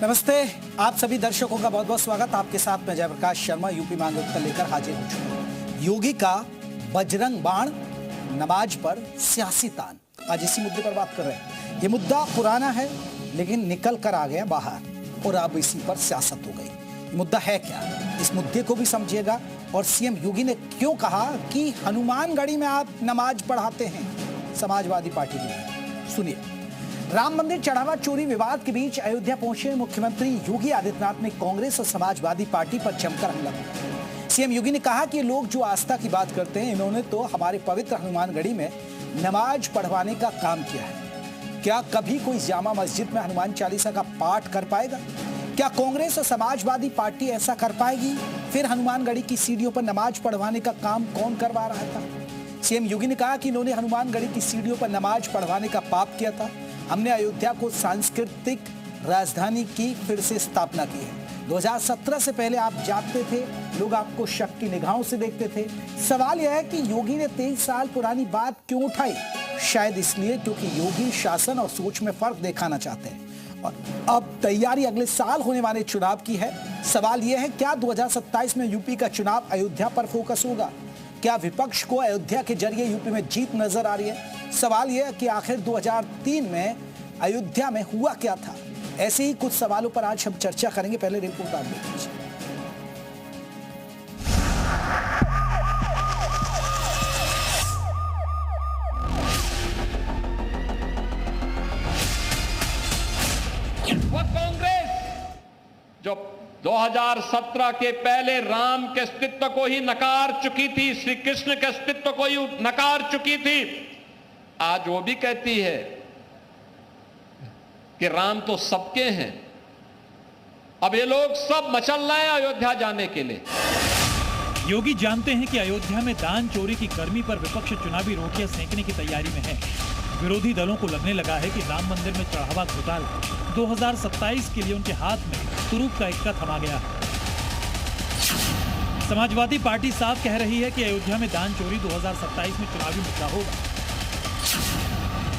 नमस्ते, आप सभी दर्शकों का बहुत बहुत स्वागत। आपके साथ मैं जयप्रकाश शर्मा यूपी मांग उत्तर लेकर हाजिर हो चुका हूं। योगी का बजरंग बाण, नमाज पर सियासी तान, आज इसी मुद्दे पर बात कर रहे हैं। ये मुद्दा पुराना है लेकिन निकल कर आ गया बाहर और अब इसी पर सियासत हो गई। ये मुद्दा है क्या, इस मुद्दे को भी समझिएगा। और सीएम योगी ने क्यों कहा कि हनुमानगढ़ी में आप नमाज पढ़ाते हैं, समाजवादी पार्टी में, सुनिए। राम मंदिर चढ़ावा चोरी विवाद के बीच अयोध्या पहुंचे मुख्यमंत्री योगी आदित्यनाथ ने कांग्रेस और समाजवादी पार्टी पर जमकर हमला किया। सीएम योगी ने कहा कि लोग जो आस्था की बात करते हैं, इन्होंने तो हमारे पवित्र हनुमानगढ़ी में नमाज पढ़वाने का काम किया है। क्या कभी कोई जामा मस्जिद में हनुमान चालीसा का पाठ कर पाएगा? क्या कांग्रेस और समाजवादी पार्टी ऐसा कर पाएगी? फिर हनुमानगढ़ी की सीढ़ियों पर नमाज पढ़वाने का काम कौन करवा रहा था? सीएम योगी ने कहा कि इन्होंने हनुमानगढ़ी की सीढ़ियों पर नमाज पढ़वाने का पाप किया था। हमने अयोध्या को सांस्कृतिक राजधानी की फिर से स्थापना की है। 2017 से पहले आप जागते थे, लोग आपको शक की निगाहों से देखते थे। सवाल यह है कि योगी ने 23 साल पुरानी बात क्यों उठाई? शायद इसलिए क्योंकि योगी शासन और सोच में फर्क दिखाना चाहते हैं। और अब तैयारी अगले साल होने वाले चुनाव की है। सवाल यह है, क्या 2027 में यूपी का चुनाव अयोध्या पर फोकस होगा? क्या विपक्ष को अयोध्या के जरिए यूपी में जीत नजर आ रही है? सवाल यह है कि आखिर 2003 में अयोध्या में हुआ क्या था? ऐसे ही कुछ सवालों पर आज हम चर्चा करेंगे। पहले रिपोर्ट आप देख लीजिए। वो कांग्रेस जो 2017 के पहले राम के अस्तित्व को ही नकार चुकी थी, श्री कृष्ण के अस्तित्व को ही नकार चुकी थी, आज वो भी कहती है कि राम तो सबके हैं। अब ये लोग सब मचल रहे हैं अयोध्या जाने के लिए। योगी जानते हैं कि अयोध्या में दान चोरी की गर्मी पर विपक्ष चुनावी रोटियां सेंकने की तैयारी में है। विरोधी दलों को लगने लगा है कि राम मंदिर में चढ़ावा घोटाला 2027 के लिए उनके हाथ में तुरुप का इक्का थमा गया है। समाजवादी पार्टी साफ कह रही है कि अयोध्या में दान चोरी 2027 में चुनावी मुद्दा होगा।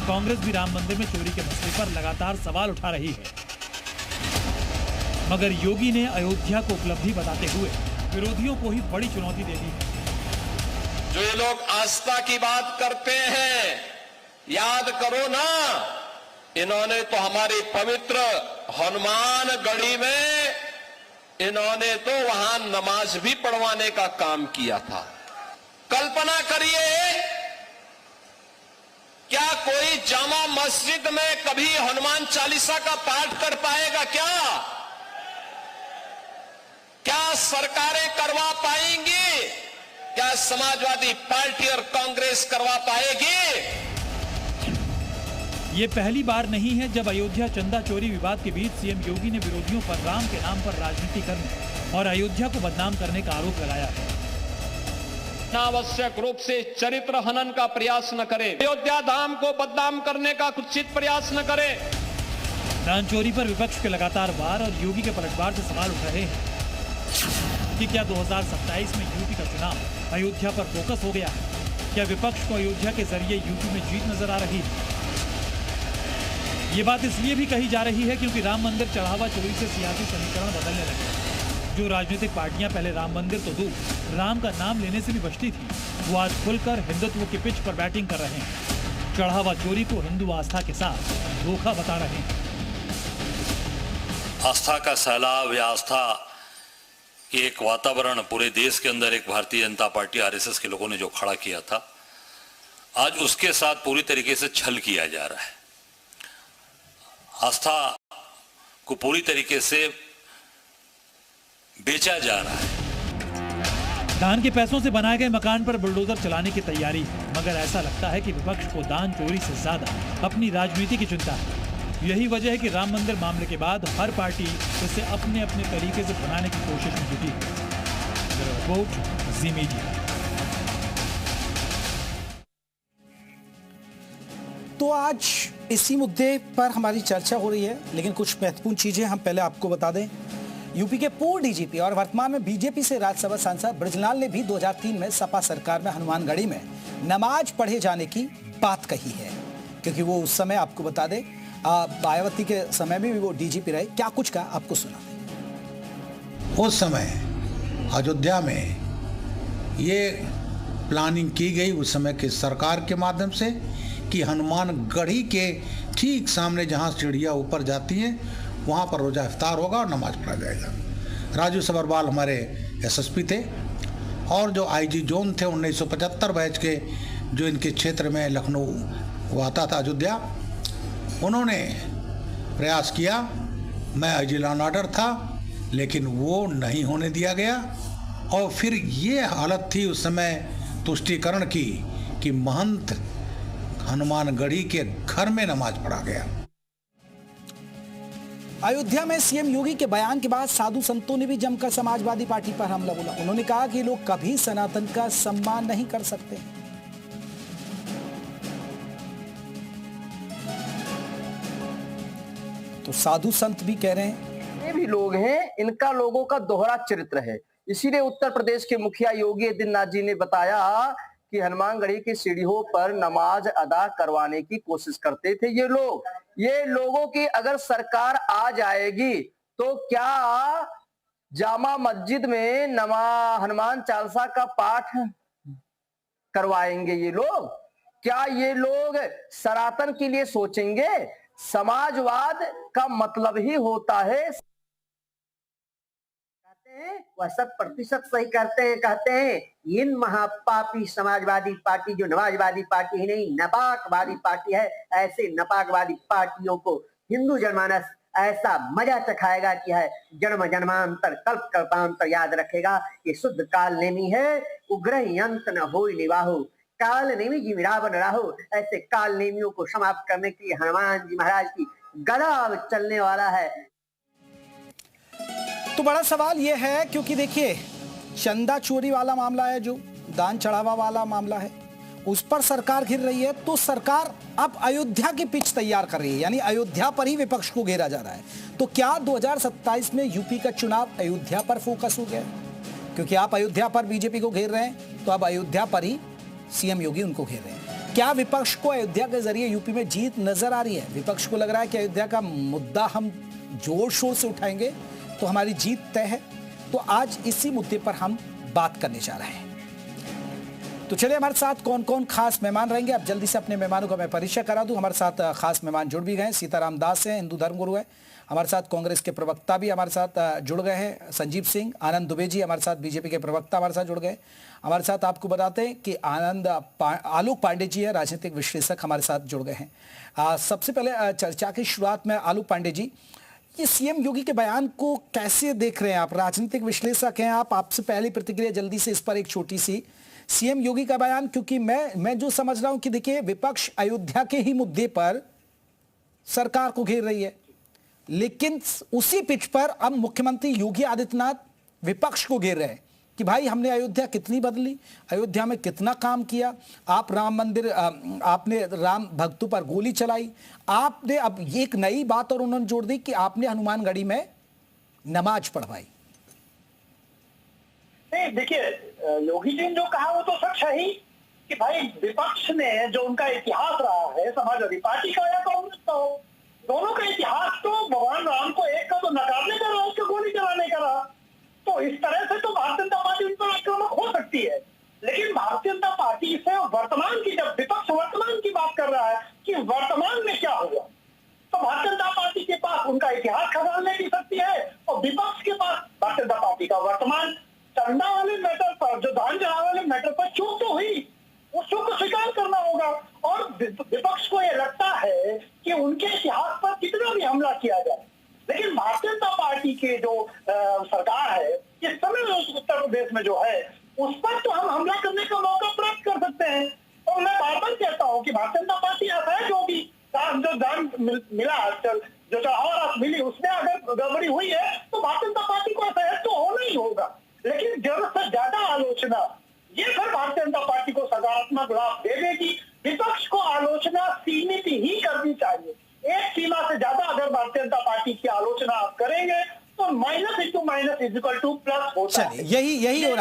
कांग्रेस भी राम मंदिर में चोरी के मसले पर लगातार सवाल उठा रही है, मगर योगी ने अयोध्या को उपलब्धि बताते हुए विरोधियों को ही बड़ी चुनौती दे दी है। जो ये लोग आस्था की बात करते हैं, याद करो ना, इन्होंने तो हमारी पवित्र हनुमानगढ़ी में इन्होंने तो वहां नमाज भी पढ़वाने का काम किया था। कल्पना करिए, क्या कोई जामा मस्जिद में कभी हनुमान चालीसा का पाठ कर पाएगा? क्या सरकारें करवा पाएंगी? क्या समाजवादी पार्टी और कांग्रेस करवा पाएगी? ये पहली बार नहीं है जब अयोध्या चंदा चोरी विवाद के बीच सीएम योगी ने विरोधियों पर राम के नाम पर राजनीति करने और अयोध्या को बदनाम करने का आरोप लगाया है। अनावश्यक रूप से चरित्र हनन का प्रयास न करें, अयोध्या धाम को बदनाम करने का कुत्सित प्रयास न करें। दान चोरी पर विपक्ष के लगातार वार और योगी के पलटवार से सवाल उठ रहे हैं कि क्या 2027 में यूपी का चुनाव अयोध्या पर फोकस हो गया है? क्या विपक्ष को अयोध्या के जरिए यूपी में जीत नजर आ रही है? ये बात इसलिए भी कही जा रही है क्योंकि राम मंदिर चढ़ावा चोरी से सियासी समीकरण बदलने लगे। जो राजनीतिक पार्टियां पहले राम मंदिर तो दूर, राम का नाम लेने से भी बचती थी, वो आज खुलकर हिंदुत्व की पिच पर बैटिंग कर रहे हैं। चढ़ावा चोरी को हिंदू आस्था के साथ धोखा बता रहे हैं। आस्था का सैलाब या आस्था के एक वातावरण पूरे देश के अंदर एक भारतीय जनता पार्टी आरएसएस के लोगों ने जो खड़ा किया था, आज उसके साथ पूरी तरीके से छल किया जा रहा है। आस्था को पूरी तरीके से बेचा जा रहा है। दान के पैसों से बनाए गए मकान पर बुलडोजर चलाने की तैयारी है, मगर ऐसा लगता है कि विपक्ष को दान चोरी से ज्यादा अपनी राजनीति की चिंता है। यही वजह है कि राम मंदिर मामले के बाद हर पार्टी इसे अपने अपने तरीके से बनाने की कोशिश में जुटी है। रिपोर्ट जी मीडिया। तो आज इसी मुद्दे पर हमारी चर्चा हो रही है, लेकिन कुछ महत्वपूर्ण चीजें हम पहले आपको बता दें। यूपी के पूर्व डीजीपी और वर्तमान में बीजेपी से राज्यसभा सांसद ब्रजलाल ने भी 2003 में सपा सरकार में हनुमानगढ़ी में नमाज पढ़े जाने की बात कही है, क्योंकि वो उस समय, आपको बता दें, मायावती के समय में भी वो डीजीपी रहे, क्या कुछ कहा आपको सुना। उस समय अयोध्या में ये प्लानिंग की गई उस समय की सरकार के माध्यम से कि हनुमान गढ़ी के ठीक सामने जहाँ सीढ़ियाँ ऊपर जाती हैं वहाँ पर रोज़ा इफ्तार होगा और नमाज पढ़ा जाएगा। राजू सबरवाल हमारे एसएसपी थे और जो आईजी जोन थे 1975 बैच के, जो इनके क्षेत्र में लखनऊ वो आता था अयोध्या, उन्होंने प्रयास किया। मैं आईजी लॉ एंड ऑर्डर था, लेकिन वो नहीं होने दिया गया। और फिर ये हालत थी उस समय तुष्टीकरण की कि महंत हनुमानगढ़ी के घर में नमाज पढ़ा गया। अयोध्या में सीएम योगी के बयान के बाद साधु संतों ने भी जमकर समाजवादी पार्टी पर हमला बोला। उन्होंने कहा कि लोग कभी सनातन का सम्मान नहीं कर सकते। तो साधु संत भी कह रहे हैं, ये भी लोग हैं, इनका लोगों का दोहरा चरित्र है। इसीलिए उत्तर प्रदेश के मुखिया योगी आदित्यनाथ जी ने बताया कि हनुमानगढ़ी की सीढ़ियों पर नमाज अदा करवाने की कोशिश करते थे ये लोग। ये लोगों की अगर सरकार आ जाएगी तो क्या जामा मस्जिद में हनुमान चालीसा का पाठ करवाएंगे ये लोग? क्या ये लोग सनातन के लिए सोचेंगे? समाजवाद का मतलब ही होता है, वह 100% सही कहते हैं इन महापापी समाजवादी पार्टी जो नमाजवादी पार्टी ही नहीं नापाकवादी पार्टी है, ऐसे नापाकवादी पार्टियों को हिंदू जनमानस ऐसा मजा चखाएगा कि है जन्म जन्मांतर कल्प कल्पांतर याद रखेगा। ये शुद्ध काल नेमी है, उग्र अंत न हो निवाहो, काल नेमी जी रावण राहो। ऐसे काल नेमियों को समाप्त करने के लिए हनुमान जी महाराज की गदा चलने वाला है। तो बड़ा सवाल यह है, क्योंकि देखिए चंदा चोरी वाला मामला है, जो दान चढ़ावा वाला मामला है, उस पर सरकार घिर रही है। तो सरकार अब अयोध्या की पिच तैयार कर रही है, यानी अयोध्या पर ही विपक्ष को घेरा जा रहा है। तो क्या 2027 में यूपी का चुनाव अयोध्या पर फोकस हो गया? क्योंकि आप अयोध्या पर बीजेपी को घेर रहे हैं, तो अब अयोध्या पर ही सीएम योगी उनको घेर रहे हैं। क्या विपक्ष को अयोध्या के जरिए यूपी में जीत नजर आ रही है? विपक्ष को लग रहा है कि अयोध्या का मुद्दा हम जोर शोर से उठाएंगे तो हमारी जीत तय है। तो आज इसी मुद्दे पर हम बात करने जा रहे हैं। तो चलिए, हमारे साथ कौन कौन खास मेहमान रहेंगे, अब जल्दी से अपने मेहमानों का मैं परिचय करा दूं। हमारे साथ खास मेहमान जुड़ भी गए, सीताराम दास हैं, हिंदू धर्मगुरु है। हमारे साथ कांग्रेस के प्रवक्ता भी हमारे साथ जुड़ गए हैं, संजीव सिंह। आनंद दुबे जी हमारे साथ बीजेपी के प्रवक्ता हमारे साथ जुड़ गए। हमारे साथ आपको बताते हैं कि आलोक पांडे जी है, राजनीतिक विश्लेषक, हमारे साथ जुड़ गए हैं। सबसे पहले चर्चा की शुरुआत में आलोक पांडे जी, ये सीएम योगी के बयान को कैसे देख रहे हैं आप? राजनीतिक विश्लेषक हैं आप, आपसे पहली प्रतिक्रिया जल्दी से इस पर एक छोटी सी। सीएम योगी का बयान, क्योंकि मैं जो समझ रहा हूं कि देखिए विपक्ष अयोध्या के ही मुद्दे पर सरकार को घेर रही है, लेकिन उसी पिच पर अब मुख्यमंत्री योगी आदित्यनाथ विपक्ष को घेर रहे हैं कि भाई हमने अयोध्या कितनी बदली, अयोध्या में कितना काम किया, आप राम मंदिर, आपने राम भक्तों पर गोली चलाई, आपने अब एक नई बात और उन्होंने जोड़ दी कि आपने हनुमानगढ़ी में नमाज पढ़वाई। नहीं, देखिए योगी जी ने जो कहा वो तो सच है ही कि भाई विपक्ष ने जो उनका इतिहास रहा है, समाजवादी पार्टी का या कांग्रेस का हो, दोनों का इतिहास तो भगवान राम को एक का तो नकारने का रहा, उसको गोली चलाने का रहा। तो इस तरह से तो भारतीय जनता पार्टी उन पर आक्रामक हो सकती है, लेकिन भारतीय जनता पार्टी से वर्तमान की, जब विपक्ष वर्तमान की बात कर रहा है कि वर्तमान में क्या हुआ, तो भारतीय जनता पार्टी के पास उनका इतिहास खंगालने की शक्ति है और विपक्ष के पास भारतीय जनता पार्टी का वर्तमान। चंदा वाले मैटर पर, जो दान चढ़ाने वाले मैटर पर चूक तो हुई, उस चूक को स्वीकार करना होगा। और विपक्ष को यह लगता है कि उनके इतिहास पर कितना भी हमला किया जाए, लेकिन भारतीय जनता पार्टी के जो सरकार है इस समय उत्तर प्रदेश में जो है, उस पर तो हम हमला करने का मौका प्राप्त कर सकते हैं। और मैं बार बार कहता हूं कि भारतीय जनता पार्टी असहज होगी, जो दान मिला, जो चढ़ावा मिली, उसमें अगर गड़बड़ी हुई है तो भारतीय जनता पार्टी को असहज तो होना ही होगा। लेकिन जरूरत से ज्यादा आलोचना ये फिर भारतीय जनता पार्टी को सकारात्मक लाभ दे देगी। विपक्ष को आलोचना सीमित ही करनी चाहिए। एक सीमा से ज्यादा अगर भारतीय जनता पार्टी की आलोचना आप करेंगे तो -++ होता है। यही हो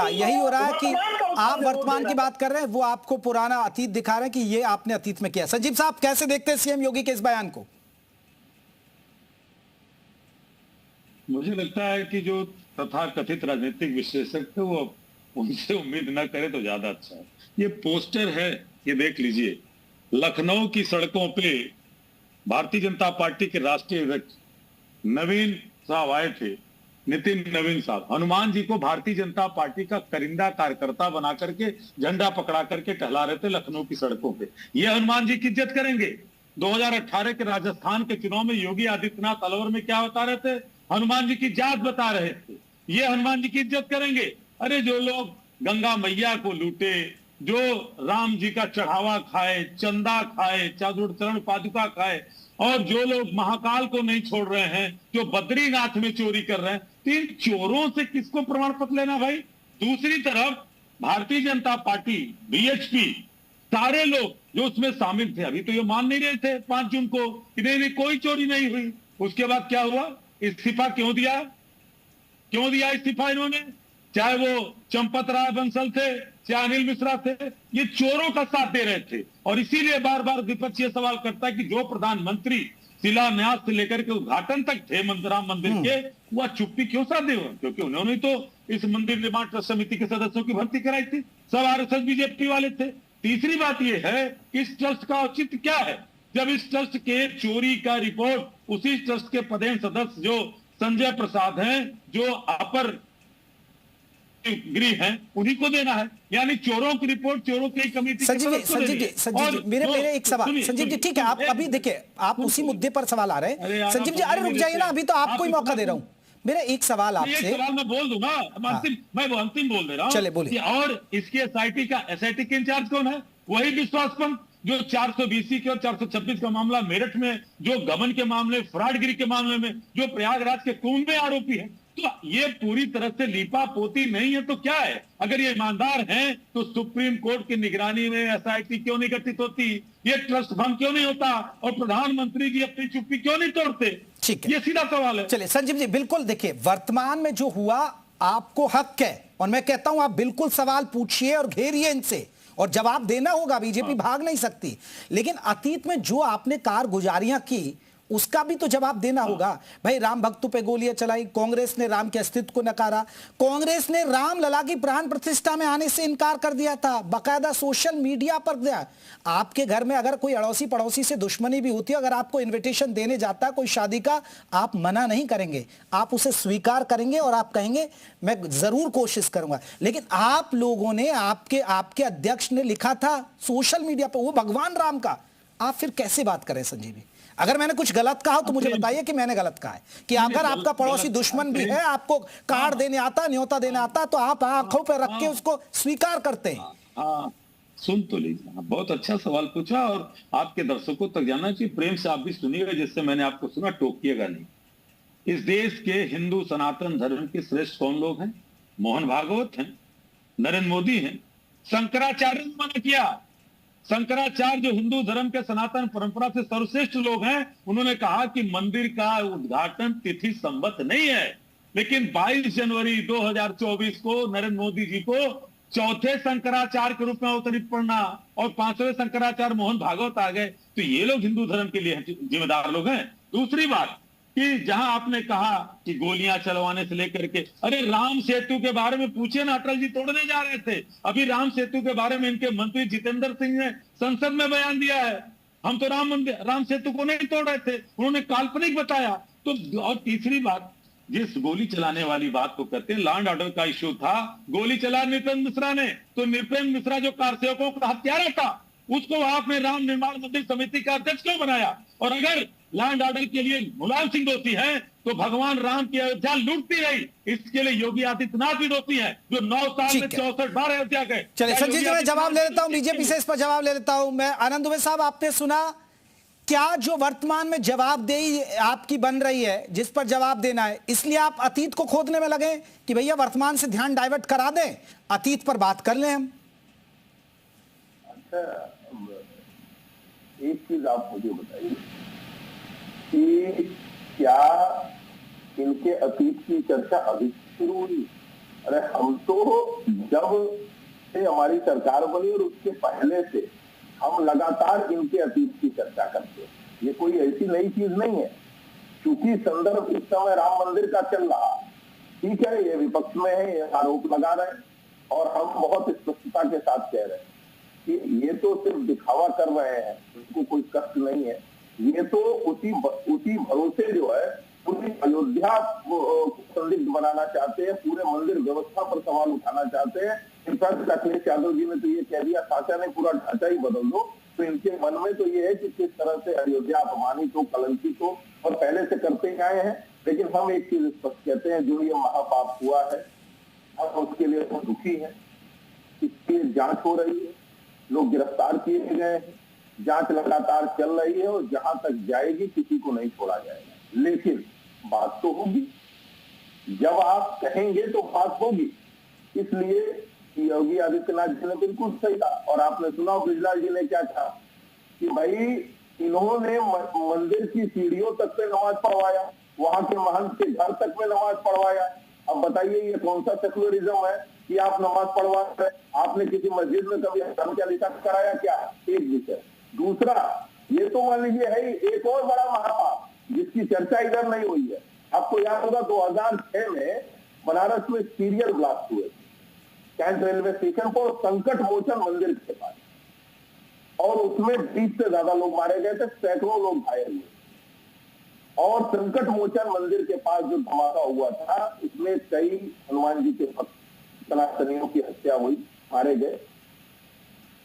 रहा है कि आप वर्तमान की बात कर रहे हैं, वो आपको पुराना अतीत दिखा रहे हैं कि ये आपने अतीत में किया। संजीव साहब, कैसे देखते हैं सीएम योगी के इस बयान को? मुझे लगता है कि जो तथाकथित राजनीतिक विश्लेषक है वो उनसे उम्मीद न करे तो ज्यादा अच्छा है। ये पोस्टर है, ये देख लीजिए। लखनऊ की सड़कों पे भारतीय जनता पार्टी के राष्ट्रीय अध्यक्ष नवीन साहब आए थे, नितिन नवीन साहब, हनुमान जी को भारतीय जनता पार्टी का करिंदा कार्यकर्ता बना करके झंडा पकड़ा करके टहला रहे थे लखनऊ की सड़कों पे। ये हनुमान जी की इज्जत करेंगे? 2018 के राजस्थान के चुनाव में योगी आदित्यनाथ अलवर में क्या बता रहे थे? हनुमान जी की जात बता रहे थे। ये हनुमान जी की इज्जत करेंगे? अरे जो लोग गंगा मैया को लूटे, जो राम जी का चढ़ावा खाए, चंदा खाए, चरण पादुका खाए, और जो लोग महाकाल को नहीं छोड़ रहे हैं, जो बद्रीनाथ में चोरी कर रहे हैं, तो इन चोरों से किसको प्रमाण पत्र लेना भाई? दूसरी तरफ भारतीय जनता पार्टी, बीएचपी, सारे लोग जो उसमें शामिल थे, अभी तो ये मान नहीं रहे थे 5 जून को कि नहीं कोई चोरी नहीं हुई। उसके बाद क्या हुआ? इस्तीफा क्यों दिया? क्यों दिया इस्तीफा इन्होंने? चाहे वो चंपत राय बंसल थे, चाहे अनिल मिश्रा थे, ये चोरों का साथ दे रहे थे। और इसीलिए बार बार विपक्ष ये सवाल करता है कि जो प्रधानमंत्री शिलान्यास से लेकर के उद्घाटन तक थे राम मंदिर के, वह चुप्पी क्यों साधे हुए? क्योंकि उन्होंने तो इस मंदिर निर्माण ट्रस्ट समिति के सदस्यों की भर्ती कराई थी, सब आरएसएस बीजेपी वाले थे। तीसरी बात यह है कि इस ट्रस्ट का औचित्य क्या है? जब इस ट्रस्ट के चोरी का रिपोर्ट उसी ट्रस्ट के पदेन सदस्य जो संजय प्रसाद हैं, जो अपर गृह हैं, उन्हीं को देना है। यानी चोरों की रिपोर्ट चोरों की कमेटी। संजीव जी मेरे एक सवाल, संजीव जी ठीक है, आप अभी देखिए आप उसी मुद्दे पर सवाल आ रहे हैं। संजीव जी अरे रुक जाइए ना, अभी तो आपको ही मौका दे रहा हूं। मेरा एक सवाल आपसे, सवाल मैं बोल दूंगा, मैं अंतिम बोल दे रहा हूं। चले बोलिए। और इसकी एसआईटी के इंचार्ज कौन है? वही विश्वास पंत, जो 420 के और 426 का मामला मेरठ में, जो गबन के मामले, फ्रॉडगिरी के मामले में, जो प्रयागराज के कुंभ में आरोपी है। तो ये पूरी तरह से लीपा पोती नहीं है तो क्या है? अगर ये ईमानदार हैं तो सुप्रीम कोर्ट की निगरानी में एसआईटी क्यों नहीं गठित होती? ये ट्रस्ट भंग क्यों नहीं होता? और प्रधानमंत्री जी अपनी चुप्पी क्यों नहीं तोड़ते? ठीक है, ये सीधा सवाल है। चलिए संजीव जी, बिल्कुल देखिए, वर्तमान में जो हुआ आपको हक है, और मैं कहता हूं आप बिल्कुल सवाल पूछिए और घेरिए इनसे, और जवाब देना होगा। बीजेपी भाग नहीं सकती, लेकिन अतीत में जो आपने कारगुजारियां की उसका भी तो जवाब देना होगा। भाई राम भक्तों पे गोलियां चलाई, कांग्रेस ने राम के अस्तित्व को नकारा, कांग्रेस ने राम लला की प्राण प्रतिष्ठा में आने से इनकार कर दिया था, बकायदा सोशल मीडिया पर दिया। आपके घर में अगर कोई अड़ोसी पड़ोसी से दुश्मनी भी होती है, अगर आपको इन्विटेशन देने जाता है कोई शादी का, आप मना नहीं करेंगे, आप उसे स्वीकार करेंगे और आप कहेंगे मैं जरूर कोशिश करूंगा। लेकिन आप लोगों ने, आपके अध्यक्ष ने लिखा था सोशल मीडिया पर वो भगवान राम का, आप फिर कैसे बात करें संजीव जी? अगर मैंने कुछ गलत कहा तो मुझे बताइए कि मैंने गलत कहा है, कि अगर आपका पड़ोसी दुश्मन भी है, आपको कार्ड देने आता, न्योता देने आता, तो आप आंखों पर रख के उसको स्वीकार करते हैं। सुन तो लीजिए, बहुत अच्छा सवाल पूछा, और आपके दर्शकों तक जाना चाहिए, प्रेम से आप भी सुनिएगा, जिससे मैंने आपको सुना, टोकिएगा नहीं। इस देश के हिंदू सनातन धर्म के श्रेष्ठ कौन लोग हैं? मोहन भागवत हैं, नरेंद्र मोदी हैं, शंकराचार्य ने मना किया। शंकराचार्य जो हिंदू धर्म के सनातन परंपरा से सर्वश्रेष्ठ लोग हैं, उन्होंने कहा कि मंदिर का उद्घाटन तिथि संबद्ध नहीं है। लेकिन 22 जनवरी 2024 को नरेंद्र मोदी जी को चौथे शंकराचार्य के रूप में अवतरित पड़ना, और 5वें शंकराचार्य मोहन भागवत आ गए, तो ये लोग हिंदू धर्म के लिए जिम्मेदार लोग हैं। दूसरी बात कि जहां आपने कहा कि गोलियां चलवाने से लेकर के, अरे राम सेतु के बारे में पूछे ना, अटल जी तोड़ने जा रहे थे, अभी राम सेतु के बारे में इनके मंत्री जितेंद्र सिंह ने संसद में बयान दिया है, हम तो राम सेतु को नहीं तोड़ रहे थे, उन्होंने काल्पनिक बताया। तो और तीसरी बात, जिस गोली चलाने वाली बात को कहते हैं, लैंड ऑर्डर का इश्यू था, गोली चला नृपेंद्र मिश्रा ने, तो नृपेंद्र मिश्रा जो कारसेवकों का हत्यारा था, उसको आपने राम निर्माण मंदिर समिति का अध्यक्ष क्यों बनाया? और अगर लैंड ऑर्डर के लिए मुलायम सिंह दोषी है, तो भगवान राम की अयोध्या लूटती रही, इसके लिए योगी आदित्यनाथ भी दोषी है, जो 9 साल में 64 बार अयोध्या गए। चलिए संजीव जी, मैं जवाब ले लेता हूं, बीजेपी से इस पर जवाब ले लेता हूं मैं। आनंद दुबे साहब, आपने सुना क्या जो वर्तमान में जवाबदेही आपकी बन रही है, जिस पर जवाब देना है, इसलिए आप अतीत को खोदने में लगे कि भैया वर्तमान से ध्यान डाइवर्ट करा दें, अतीत पर बात कर लें हम? अच्छा, एक चीज आप मुझे बताइए कि क्या इनके अतीत की चर्चा अभी शुरू हुई? अरे हम तो जब से हमारी सरकार बनी और उसके पहले से हम लगातार इनके अतीत की चर्चा करते हैं, ये कोई ऐसी नई चीज नहीं है। चूंकि संदर्भ इस समय राम मंदिर का चल रहा, ठीक है, ये विपक्ष में है, ये आरोप लगा रहे हैं और हम बहुत स्पष्टता के साथ कह रहे हैं कि ये तो सिर्फ दिखावा कर रहे हैं, उनको कोई कष्ट नहीं है। ये तो उसी भरोसे जो है पूरी अयोध्या को संदिग्ध बनाना चाहते हैं, पूरे मंदिर व्यवस्था पर सवाल उठाना चाहते हैं। इनफैक्ट अखिलेश यादव जी ने तो ये कह दिया, साचा ने पूरा ढांचा ही बदल दो। तो इनके मन में तो ये है कि किस तरह से अयोध्या अपमानित हो, कलंकित हो, और पहले से करते आए हैं। लेकिन हम एक चीज स्पष्ट कहते हैं, जो ये महापाप हुआ है हम उसके लिए हम दुखी हैं। इसकी जांच हो रही है, लोग गिरफ्तार किए गए हैं, जांच लगातार चल रही है और जहां तक जाएगी किसी को नहीं छोड़ा जाएगा। लेकिन बात तो होगी, जब आप कहेंगे तो बात होगी। इसलिए योगी आदित्यनाथ जी ने बिल्कुल सही कहा। और आपने सुना ब्रिजलाल जी ने क्या कहा कि भाई इन्होंने मंदिर की सीढ़ियों तक पे नमाज पढ़वाया, वहां के महंत के घर तक में नमाज पढ़वाया। अब बताइए ये कौन सा सेकुलरिज्म है कि आप नमाज पढ़वा रहे? आपने किसी मस्जिद में कभी धर्म का लिखा कराया क्या? एक विषय। दूसरा, ये तो मान लीजिए है एक और बड़ा महापाप जिसकी चर्चा इधर नहीं हुई है। आपको याद होगा 2006 में बनारस में सीरियल ब्लास्ट हुए कैंट रेलवे स्टेशन पर संकट मोचन मंदिर के पास, और उसमें 20 से ज्यादा लोग मारे गए थे, सैकड़ों लोग घायल हुए। और संकट मोचन मंदिर के पास जो धमाका हुआ था, इसमें कई हनुमान जी के सनातनियों की हत्या हुई, मारे गए।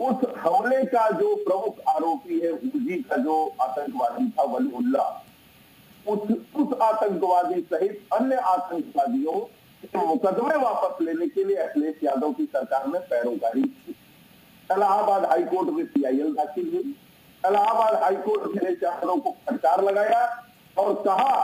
उस हमले का जो प्रमुख आरोपी है उजी का जो आतंकवादी था वलीउल्लाह, उस आतंकवादी सहित अन्य आतंकवादियों के मुकदमे वापस लेने के लिए अखिलेश यादव की सरकार ने पैरोकारी की। इलाहाबाद हाईकोर्ट में सीआईएल दाखिल हुई। इलाहाबाद हाईकोर्ट अखिलेश यादव को फटकार लगाया और कहा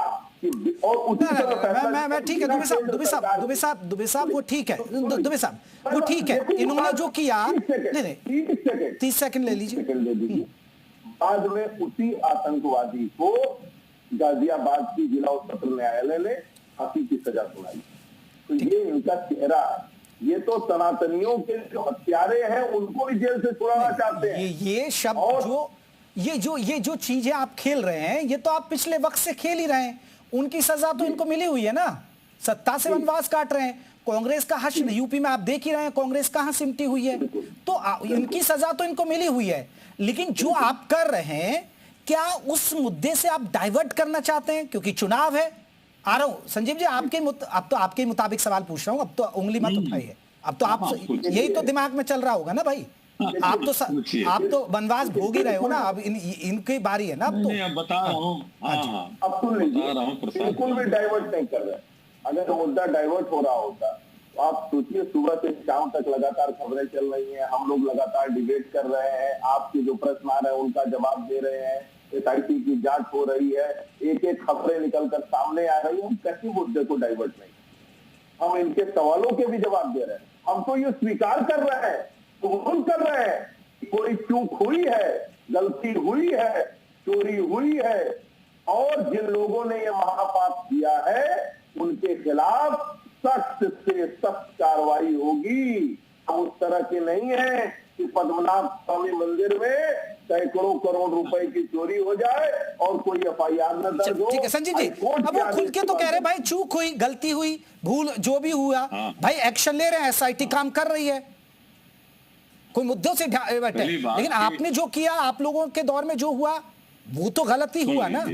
कि और उसी तरह मैं ठीक है दुबे साहब वो ठीक है, दुबे साहब वो ठीक है। इन्होंने जो किया, नहीं 30 सेकंड ले लीजिए। बाद में उसी आतंकवादी को गाजियाबाद की जिला और सत्र न्यायालय ने फांसी की सजा सुनाई। तो ये इनका चेहरा है। ये तो सनातनियों के जो हत्यारे हैं उनको भी जेल से छुड़ाना चाहते हैं। ये शब्द ये जो चीजें आप खेल रहे हैं, ये तो आप पिछले वक्त से खेल ही रहे हैं। उनकी सजा तो इनको मिली हुई है ना, सत्ता से वनवास काट रहे हैं। कांग्रेस का हश्र यूपी में आप देख ही रहे हैं, कांग्रेस कहां सिमटी हुई है। तो इनकी सजा तो इनको मिली हुई है। लेकिन जो आप कर रहे हैं, क्या उस मुद्दे से आप डाइवर्ट करना चाहते हैं? क्योंकि चुनाव है। आ रहा हूं संजीव जी, अब तो आपके मुताबिक सवाल पूछ रहा हूं, अब तो उंगली मत उठाइए। अब तो आप यही तो दिमाग में चल रहा होगा ना भाई। आप तो वनवास भोग ही रहे हो ना, अब इनकी बारी है ना। अब तो बता रहा हूँ, अब सुन लीजिए, बिल्कुल भी डाइवर्ट नहीं कर रहे। अगर मुद्दा डाइवर्ट हो रहा होता तो आप सोचिए, सुबह से शाम तक लगातार खबरें चल रही हैं, हम लोग लगातार डिबेट कर रहे हैं, आपके जो प्रश्न आ रहे हैं उनका जवाब दे रहे हैं, एसआईटी की जांच हो रही है, एक एक खबरें निकलकर सामने आ रही है। हम किसी मुद्दे को डाइवर्ट नहीं, हम इनके सवालों के भी जवाब दे रहे हैं। हम तो ये स्वीकार कर रहे हैं, कबूल कर रहे हैं कि कोई चूक हुई है, गलती हुई है, चोरी हुई है, और जिन लोगों ने ये महापाप किया है उनके खिलाफ सख्त से सख्त कार्रवाई होगी। हम उस तरह के नहीं है कि पद्मनाभ स्वामी मंदिर में सैकड़ों करोड़ रुपए की चोरी हो जाए और कोई एफआईआर न दर्ज हो। ठीक है संजीव जी, अब वो खुल के तो कह रहे भाई चूक हुई, गलती हुई, भूल जो भी हुआ, भाई एक्शन ले रहे हैं, एसआईटी काम कर रही है, कोई मुद्दों से बैठे। लेकिन आपने जो किया, आप लोगों के दौर में जो हुआ, वो तो गलत ही हुआ ना।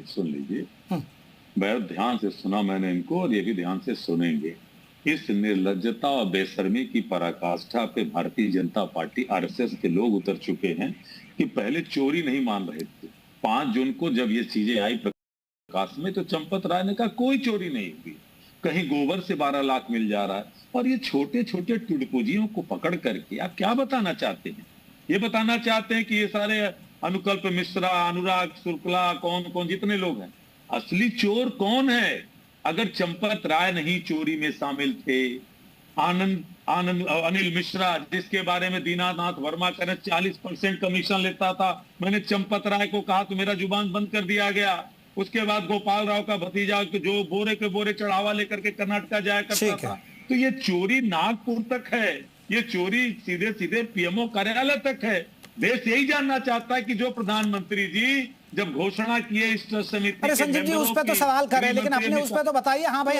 सुन लीजिए, बहुत ध्यान से सुना मैंने इनको, और ये भी ध्यान से सुनेंगे। इस निर्लज्जता और बेशर्मी की पराकाष्ठा पे भारतीय जनता पार्टी आरएसएस के लोग उतर चुके हैं कि पहले चोरी नहीं मान रहे थे। 5 जून को जब ये चीजें आई प्रकाश में, तो चंपत राय ने कहा कोई चोरी नहीं हुई, कहीं गोबर से 12 लाख मिल जा रहा है। और ये छोटे छोटे टुडपुजियों को पकड़ करके आप क्या बताना चाहते हैं? ये बताना चाहते हैं कि ये सारे अनुकल्प मिश्रा, अनुराग शुक्ला, कौन जितने लोग हैं, असली चोर कौन है? अगर चंपत राय नहीं चोरी में शामिल थे, अनिल मिश्रा, जिसके बारे में दीनानाथ वर्मा कहने 40% कमीशन लेता था, मैंने चंपत राय को कहा तो मेरा जुबान बंद कर दिया गया। उसके बाद गोपाल राव का भतीजा जो बोरे के बोरे चढ़ावा लेकर के कर्नाटका जाया करता था। तो ये चोरी नागपुर तक है, ये चोरी सीधे सीधे पीएमओ कार्यालय तक है। देश यही जानना चाहता है कि जो प्रधानमंत्री जी जब घोषणा किए इस ट्रस्ट समिति अरे के संजीव जी मेंबरों उस पर तो की, सवाल कर रहे हैं, लेकिन गृहमंत्री अपने ने उस पर तो बताइए। हाँ भाई,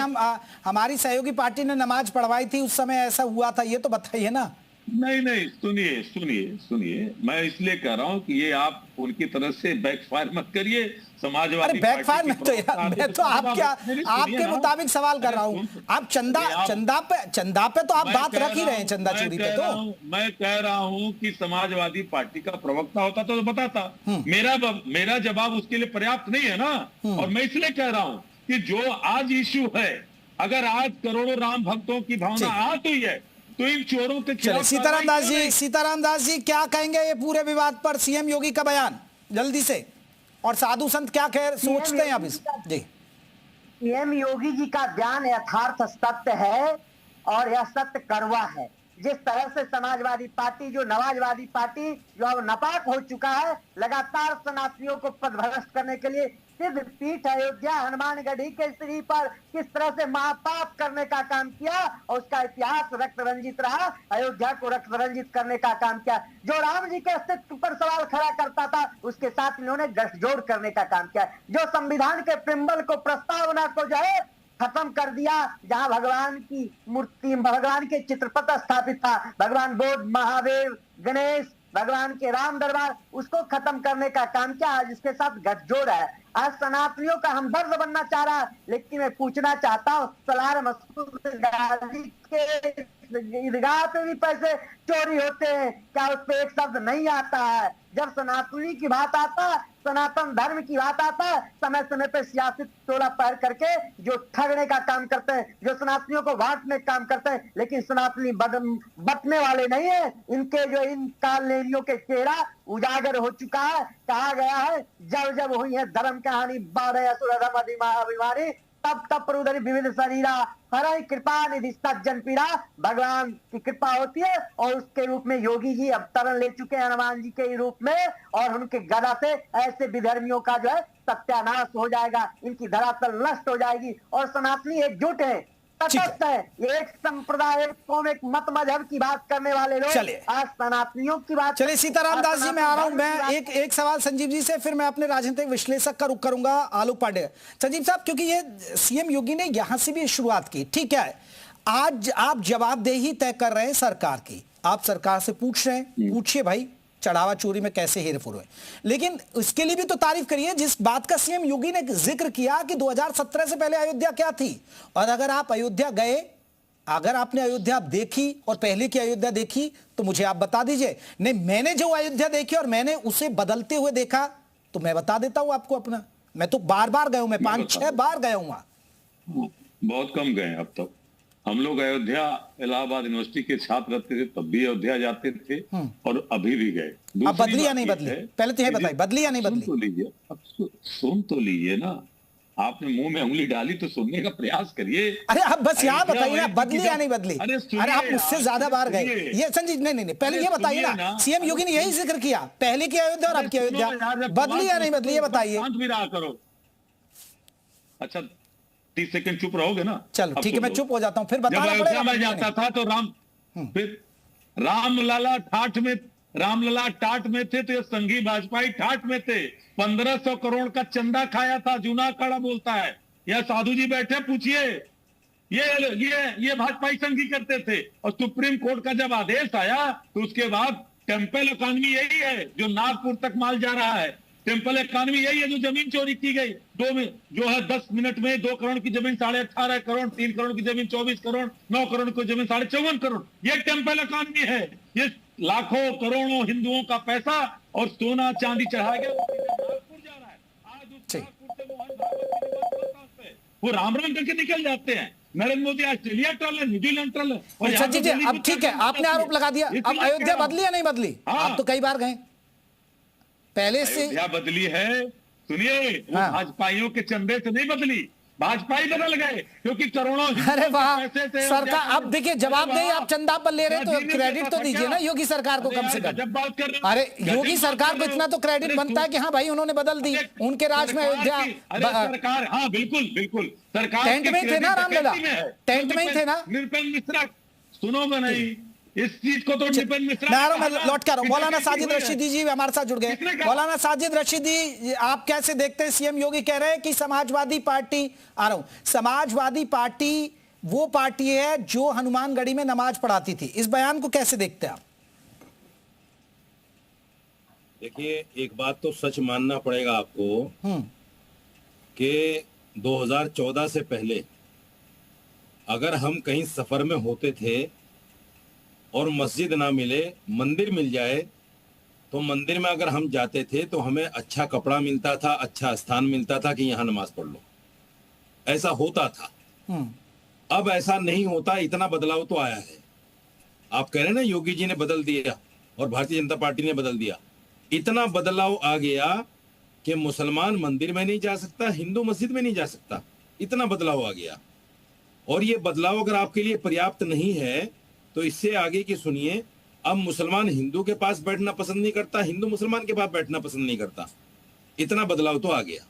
हमारी सहयोगी पार्टी ने नमाज पढ़वाई थी, उस समय ऐसा हुआ था, ये तो बताइए ना। नहीं, सुनिए, मैं इसलिए कह रहा हूं कि ये आप उनकी तरफ से बैकफायर मत करिए। समाजवादी अरे बैकफायर में तो यार, मैं तो आपके मुताबिक सवाल कर रहा हूँ। आप चंदा पे तो आप बात रख ही रहे हैं, चंदा चोरी पे तो। मैं कह रहा हूं कि समाजवादी पार्टी का प्रवक्ता होता तो बताता। मेरा जवाब उसके लिए पर्याप्त नहीं है ना। और मैं इसलिए कह रहा हूं कि जो आज इश्यू है, अगर आज करोड़ों राम भक्तों की भावना आहत हुई है तो इन चोरों के खिलाफ सीताराम दास जी क्या कहेंगे ये पूरे विवाद पर? सीएम योगी का बयान जल्दी से, और साधु संत क्या सोचते हैं आप इस? जी, सीएम योगी जी का बयान यथार्थ सत्य है और यह सत्य कड़वा है। जिस तरह से समाजवादी पार्टी, जो नवाजवादी पार्टी जो अब नापाक हो चुका है, लगातार सनातनियों को पदभ्रष्ट करने के लिए सिद्ध पीठ अयोध्या हनुमानगढ़ी के श्री पर किस तरह से महापाप करने का काम किया और उसका इतिहास रक्त रंजित रहा, अयोध्या को रक्त रंजित करने का काम किया। जो राम जी के अस्तित्व पर सवाल खड़ा करता था उसके साथ इन्होंने गठजोड़ करने का काम किया। जो संविधान के प्रिम्बल को, प्रस्तावना को जो है खत्म कर दिया, जहां भगवान की मूर्ति, भगवान के चित्रपट स्थापित था, भगवान बुद्ध, महावीर, गणेश, भगवान के राम दरबार, उसको खत्म करने का काम किया। आज इसके साथ गठजोड़ है। आज सनातनियों का हमदर्द बनना चाह रहा है, लेकिन मैं पूछना चाहता हूँ, सलार मसूद गाजी के ईदगाह पे भी पैसे चोरी होते हैं, क्या उस पे एक शब्द नहीं आता है? जब सनातनी की बात आता है, सनातन धर्म की बात आता है, समय समय पे सियासी टोला पैर करके जो ठगने का काम करते हैं, जो सनातनियों को बांटने का काम करते हैं, लेकिन सनातनी बटने वाले नहीं है। इनके जो इन कालनेमियों के चेहरा उजागर हो चुका है। कहा गया है जब जब हुई है धर्म कहानी, बाढ़ असुर बीमारी, तब तब पर उधर विविध शरीरा, हर कृपा निधि सज्जन पीड़ा। भगवान की कृपा होती है और उसके रूप में योगी जी अवतरण ले चुके हैं हनुमान जी के रूप में, और उनके गदा से ऐसे विधर्मियों का जो है सत्यानाश हो जाएगा, इनकी धरातल नष्ट हो जाएगी। और सनातनी एकजुट है, तटस्थ है, ये एक संप्रदाय, एक मत मजहब की बात करने वाले लोग आज सनातनियों की बात। चलिए सीताराम दास जी, मैं आ रहा हूं। मैं एक सवाल संजीव जी से, फिर मैं अपने राजनीतिक विश्लेषक का रुख करूंगा आलोक पांडे। संजीव साहब, क्योंकि ये सीएम योगी ने यहां से भी शुरुआत की, ठीक है, आज आप जवाबदेही तय कर रहे हैं सरकार की, आप सरकार से पूछ रहे हैं, पूछिए भाई चढ़ावा चोरी में कैसे हेरफेर हुए, लेकिन इसके लिए भी तो तारीफ करिए जिस बात का सीएम योगी ने जिक्र किया कि 2017 से पहले अयोध्या क्या थी। और अगर आप अयोध्या गए, अगर आपने अयोध्या देखी और पहले की अयोध्या देखी तो मुझे आप बता दीजिए। नहीं, मैंने जो अयोध्या देखी और मैंने उसे बदलते हुए देखा तो मैं बता देता हूं आपको अपना। मैं तो बार बार गया हूं, मैं 5-6 बार गया हूं वहां। बहुत कम गए अब तक। हम लोग अयोध्या, इलाहाबाद यूनिवर्सिटी के छात्र रहते थे तब भी अयोध्या जाते थे और अभी भी गए। अब बदली या नहीं बदली? पहले तो ये बताइए, बदली या नहीं बदली? सुन तो लीजिए, अब सुन तो लीजिए ना। आपने मुंह में उंगली डाली तो सुनने का प्रयास करिए। अरे आप बस यहाँ बताइए ना, बदली या नहीं बदली? अरे आप मुझसे ज्यादा बार गए। ये संजीव, नहीं, पहले ये बताइए ना, सीएम योगी ने यही जिक्र किया, पहले की अयोध्या और अब की अयोध्या, बदली या नहीं बदली, ये बताइए। शांत भी रहा करो। अच्छा 30 सेकंड चुप रहोगे ना? चलो ठीक है, मैं चुप हो जाता हूं, फिर बताना पड़ेगा। मैं जाता था तो फिर रामलला टाट में थे तो ये संघी भाजपाई ठाट में थे। 1500 करोड़ का चंदा खाया था, जूना अखाड़ा बोलता है। यह साधु जी बैठे, पूछिए, ये भाजपाई संघी करते थे। और सुप्रीम कोर्ट का जब आदेश आया तो उसके बाद टेम्पल इकॉनमी यही है जो नागपुर तक माल जा रहा है। टेम्पल इकॉनमी यही है जो जमीन चोरी की गई, जो है 10 मिनट में 2 करोड़ की जमीन 18.5 करोड़, 3 करोड़ की जमीन 24 करोड़, 9 करोड़ की जमीन 54.5 करोड़। ये टेम्पल इकॉनमी है। ये लाखों करोड़ों हिंदुओं का पैसा और सोना चांदी चढ़ा गया नागपुर जा रहा है। आज उस नागपुर से वो राम करके निकल जाते हैं। नरेंद्र मोदी ऑस्ट्रेलिया टर्ल है, न्यूजीलैंड टर्ल है। सचिन जी, अब ठीक है, आपने आरोप लगा दिया, अब अयोध्या बदली या नहीं बदली? आप तो कई बार गए पहले से। अयोध्या बदली है, सुनिए, भाजपाइयों के चंदे से नहीं बदली, भाजपाई बदल गए क्योंकि करोड़ों। अरे वाह, सरकार, अब देखिए जवाब दे, आप चंदा पर ले रहे तो क्रेडिट तो दीजिए ना योगी सरकार को कम से कम। जब बात कर रहे, अरे योगी सरकार को इतना तो क्रेडिट बनता है कि हाँ भाई उन्होंने बदल दी, उनके राज में अयोध्या। सरकार, हाँ बिल्कुल सरकार टेंट में ही थे ना रामलला, टेंट में ही थे ना। निरपेंद्र मिश्रा, सुनो मैं नहीं, इस चीज को तो डिपेंड मिश्रा मैं आ रहा हूं, मैं लौट कर रहा हूं। मौलाना साजिद रशीदी जी हमारे साथ जुड़ गए। मौलाना साजिद रशीदी, आप कैसे देखते हैं? सीएम योगी कह रहे हैं कि समाजवादी पार्टी, आ रहा हूं, समाजवादी पार्टी वो पार्टी है जो हनुमानगढ़ी में नमाज पढ़ाती थी। इस बयान को कैसे देखते हैं आप? देखिए, एक बात तो सच मानना पड़ेगा आपको कि 2014 से पहले अगर हम कहीं सफर में होते थे और मस्जिद ना मिले, मंदिर मिल जाए, तो मंदिर में अगर हम जाते थे तो हमें अच्छा कपड़ा मिलता था, अच्छा स्थान मिलता था कि यहाँ नमाज पढ़ लो, ऐसा होता था। अब ऐसा नहीं होता। इतना बदलाव तो आया है। आप कह रहे हैं ना योगी जी ने बदल दिया और भारतीय जनता पार्टी ने बदल दिया। इतना बदलाव आ गया कि मुसलमान मंदिर में नहीं जा सकता, हिंदू मस्जिद में नहीं जा सकता। इतना बदलाव आ गया। और ये बदलाव अगर आपके लिए पर्याप्त नहीं है तो इससे आगे की सुनिए। अब मुसलमान हिंदू के पास बैठना पसंद नहीं करता, हिंदू मुसलमान के पास बैठना पसंद नहीं करता। इतना बदलाव तो आ गया।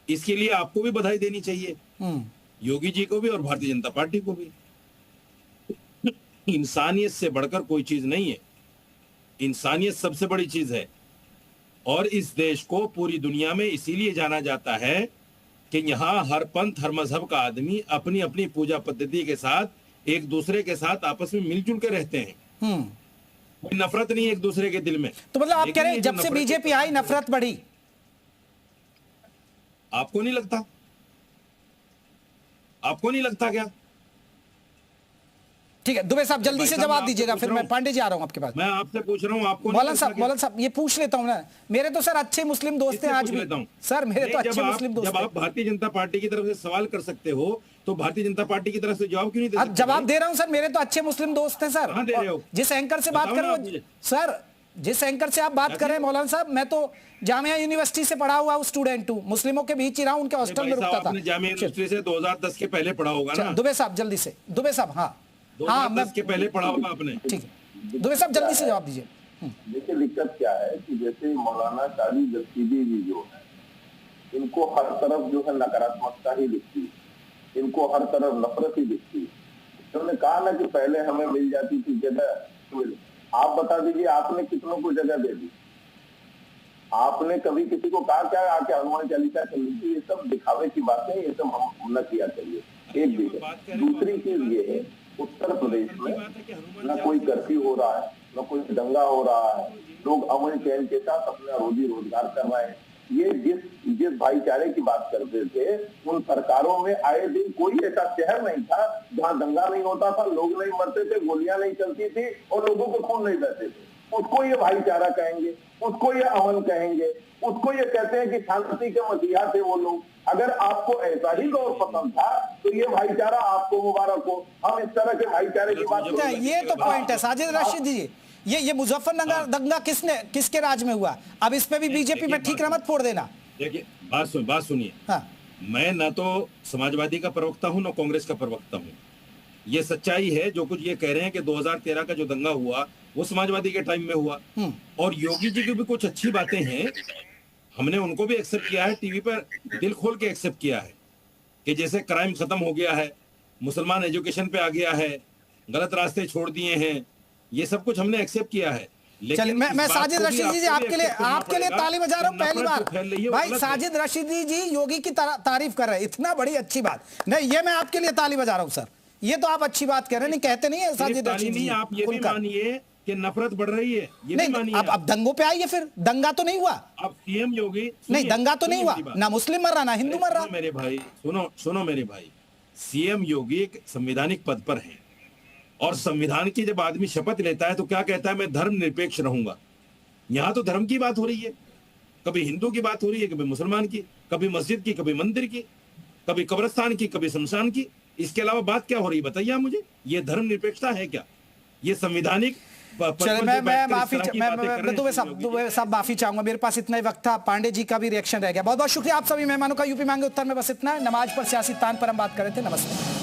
इसके लिए आपको भी बधाई देनी चाहिए, योगी जी को भी और भारतीय जनता पार्टी को भी। इंसानियत से बढ़कर कोई चीज नहीं है। इंसानियत सबसे बड़ी चीज है। और इस देश को पूरी दुनिया में इसीलिए जाना जाता है कि यहाँ हर पंथ, हर मजहब का आदमी अपनी अपनी पूजा पद्धति के साथ एक दूसरे के साथ आपस में मिलजुल के रहते हैं। कोई नफरत नहीं एक दूसरे के दिल में। तो मतलब आप कह रहे हैं जब से बीजेपी आई नफरत बढ़ी? आपको नहीं लगता? आपको नहीं लगता क्या? ठीक है दुबे साहब, जल्दी से जवाब दीजिएगा, फिर मैं पांडे जी आ रहा हूं आपके पास। मैं आपसे पूछ रहा हूं, आपको मौलाना साहब ये पूछ लेता हूं ना। मेरे तो सर अच्छे मुस्लिम दोस्त हैं आज भी सर, मेरे तो अच्छे मुस्लिम दोस्त हैं। जब आप भारतीय जनता पार्टी की तरफ से सवाल कर सकते हो तो भारतीय जनता पार्टी की तरफ से जवाब क्यों नहीं दे सकते? जवाब दे रहा हूं सर, मेरे तो अच्छे मुस्लिम दोस्त हैं सर। दे रहे हो? जिस एंकर से बात कर रहे हो सर, जिस एंकर से आप बात कर रहे हैं मौलाना साहब, मैं तो जामिया यूनिवर्सिटी से पढ़ा हुआ मुस्लिम हूं, मुस्लिमों के बीच ही रहा, उनके हॉस्टल में रुकता था। जामिया यूनिवर्सिटी से 2010 के पहले पढ़ा होगा ना? दुबे साहब जल्दी से, दुबे साहब। हाँ 2010 के पहले पढ़ा होगा आपने। ठीक है दुबे साहब जल्दी से जवाब दीजिए। देखिए दिक्कत क्या है कि जैसे मौलाना साजिद रशीदी जी जो है, इनको हर तरफ जो है नकारात्मकता ही दिखती है, इनको हर तरफ नफरत ही दिखती है। उन्होंने कहा ना कि पहले हमें मिल जाती थी जगह। आप बता दीजिए आपने कितनों को जगह दे दी? आपने कभी किसी को कहा क्या आके हनुमान चालीसा कर लीजिए? ये सब दिखावे की बातें, ये सब हम न किया करिए। एक चीज। दूसरी चीज ये है, उत्तर प्रदेश में न कोई कर्फ्यू हो रहा है, न कोई दंगा हो रहा है, लोग अमन चैन के साथ अपना रोजी रोजगार कर रहे हैं। ये जिस भाईचारे की बात करते थे, उन सरकारों में आए दिन कोई ऐसा शहर नहीं था जहां दंगा नहीं होता था, लोग नहीं मरते थे, गोलियां नहीं चलती थी और लोगों को खून नहीं बहते थे। उसको ये भाईचारा कहेंगे, उसको ये अमन कहेंगे, उसको ये कहते हैं कि शांति के मसीहा थे वो लोग। अगर आपको ऐसा ही दौर पसंद था तो ये भाईचारा आपको मुबारक हो। हम इस तरह के भाईचारे की बात करते हैं। ये तो पॉइंट है साजिद रशीदी जी। ये मुजफ्फरनगर दंगा किसके राज में हुआ? अब इस पे भी बीजेपी में ठीक मत फोड़ देना। देखिए बात सुनिए। हाँ। मैं ना तो समाजवादी का प्रवक्ता हूं ना कांग्रेस का प्रवक्ता हूं। ये सच्चाई है। जो कुछ ये कह रहे हैं कि 2013 का जो दंगा हुआ वो समाजवादी के टाइम में हुआ। और योगी जी की भी कुछ अच्छी बातें हैं, हमने उनको भी एक्सेप्ट किया है, टीवी पर दिल खोल के एक्सेप्ट किया है कि जैसे क्राइम खत्म हो गया है, मुसलमान एजुकेशन पे आ गया है, गलत रास्ते छोड़ दिए हैं, ये सब कुछ हमने एक्सेप्ट किया है। लेकिन मैं साजिद रशीदी जी आपके लिए ताली बजा रहा हूं पहली बार। भाई साजिद रशीदी जी योगी की तारीफ कर रहे हैं, इतना बड़ी अच्छी बात नहीं। ये मैं आपके लिए ताली बजा रहा हूं सर, ये तो आप अच्छी बात कह रहे हैं। नहीं कहते नहीं है साजिद रशीदी जी। आप ये भी मानिए कि नफरत बढ़ रही है, ये नहीं मानिए। अब दंगों पे आइए फिर। दंगा तो नहीं हुआ? अब सीएम योगी नहीं, दंगा तो नहीं हुआ, ना मुस्लिम मर रहा ना हिंदू मर रहा। मेरे भाई सुनो मेरे भाई, सीएम योगी एक संवैधानिक पद पर है और संविधान की जब आदमी शपथ लेता है तो क्या कहता है? मैं धर्मनिरपेक्ष रहूंगा। यहाँ तो धर्म की बात हो रही है, कभी हिंदू की बात हो रही है, कभी मुसलमान की, कभी मस्जिद की, कभी मंदिर की, कभी कब्रिस्तान की, कभी शमशान की। इसके अलावा बात क्या हो रही है बताइए आप मुझे? ये धर्मनिरपेक्षता है क्या? ये संवैधानिक? मैं माफी दुबे साहब माफी चाहूंगा, मेरे पास इतना ही वक्त था। पांडे जी का भी रिएक्शन रह गया। बहुत बहुत शुक्रिया आप सभी मेहमानों का। यूपी मांगे उत्तर में बस इतना है। नमाज पर सियासी तान पर हम बात कर रहे थे। नमस्ते।